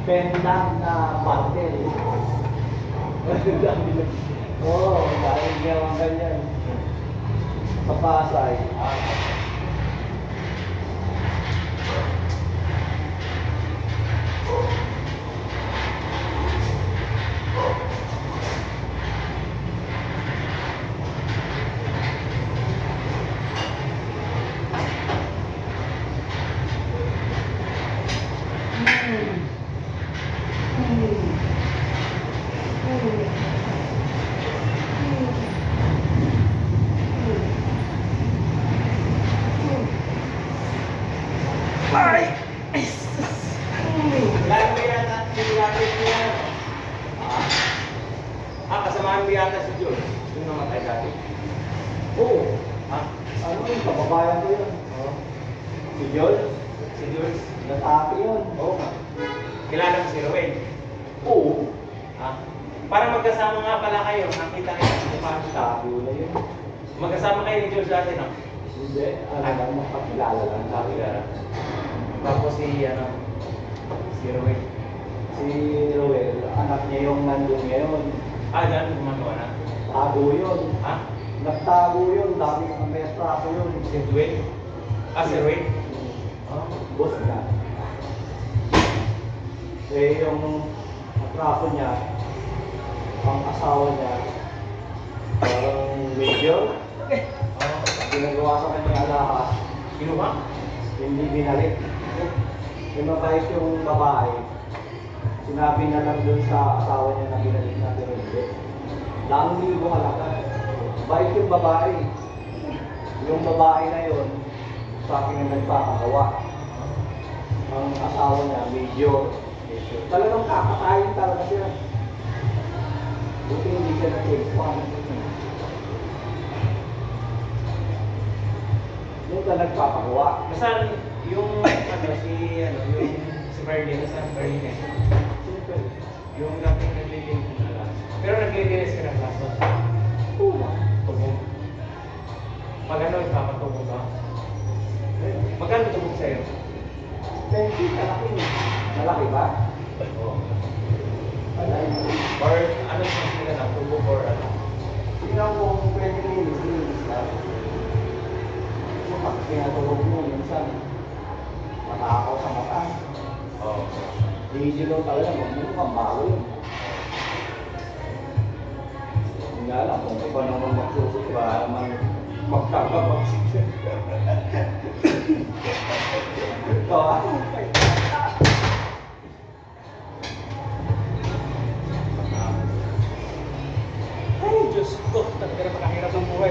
pendant na pantel. Oo, dahil gawang ganyan. Sa Pasay. Ay! Lalo mo yata, sinilapit mo yan. Kasamahan mo yata si George. Yung namatay dati. Oo. Ha? Ano yung kababayan ko yun? Oo. Si George? Si George. Natake yun. Oo nga. Kilala mo si Rowell. Oo. Para magkasama nga pala kayo, nakita kayo sa mukha. Tabi na yun. Magkasama kayo ni George dati, no? Hindi. Ano lang, makakilala lang. Nakilala. Tapos si Rowell. Si Roel, anak niya yung nandun ngayon. Dyan, gumagawa na. Tago yun. Nagtago yun. Dami ng mestraso yun. Si Dwayne. Si Rowell. Boss na. Eh, yung atraso niya, ang asawa niya, parang major. Ginagawa sa kanya alahas. Kinuha? Hindi binalik. Yung mabait yung babae, sinabi na lang dun sa asawa niya na binalik na pero hindi. Lang libo halaga. Bait yung babae. Yung babae na yun, sa akin na nagpapagawa. Ang asawa niya, medyo, talagang kakakain talaga siya. Buti hindi siya na-take one. Yung ka nagpapagawa. Nasaan yung si Berlin, nasaan Berlin eh? Yung dating naglilinis na lang. Pero naglilinis ka ng plato. Tubog. Pag ano, ipapatubog ka? Magkano tubog sa'yo? 20, malaki. Malaki ba? Oo. Malaki. Or ano sa sila na tubog or ano? Tingnan mo kung pwede linis ka. Pag pinatulog mo, minsan, matakaw sa mata. Oo. Easy lang talaga, magmulong kang bago yun. Hindi nga lang, kung iba naman magsusunod, ba naman magkakabagsik. Ito Ay, Diyos ko, talaga na makahirap ang buhay.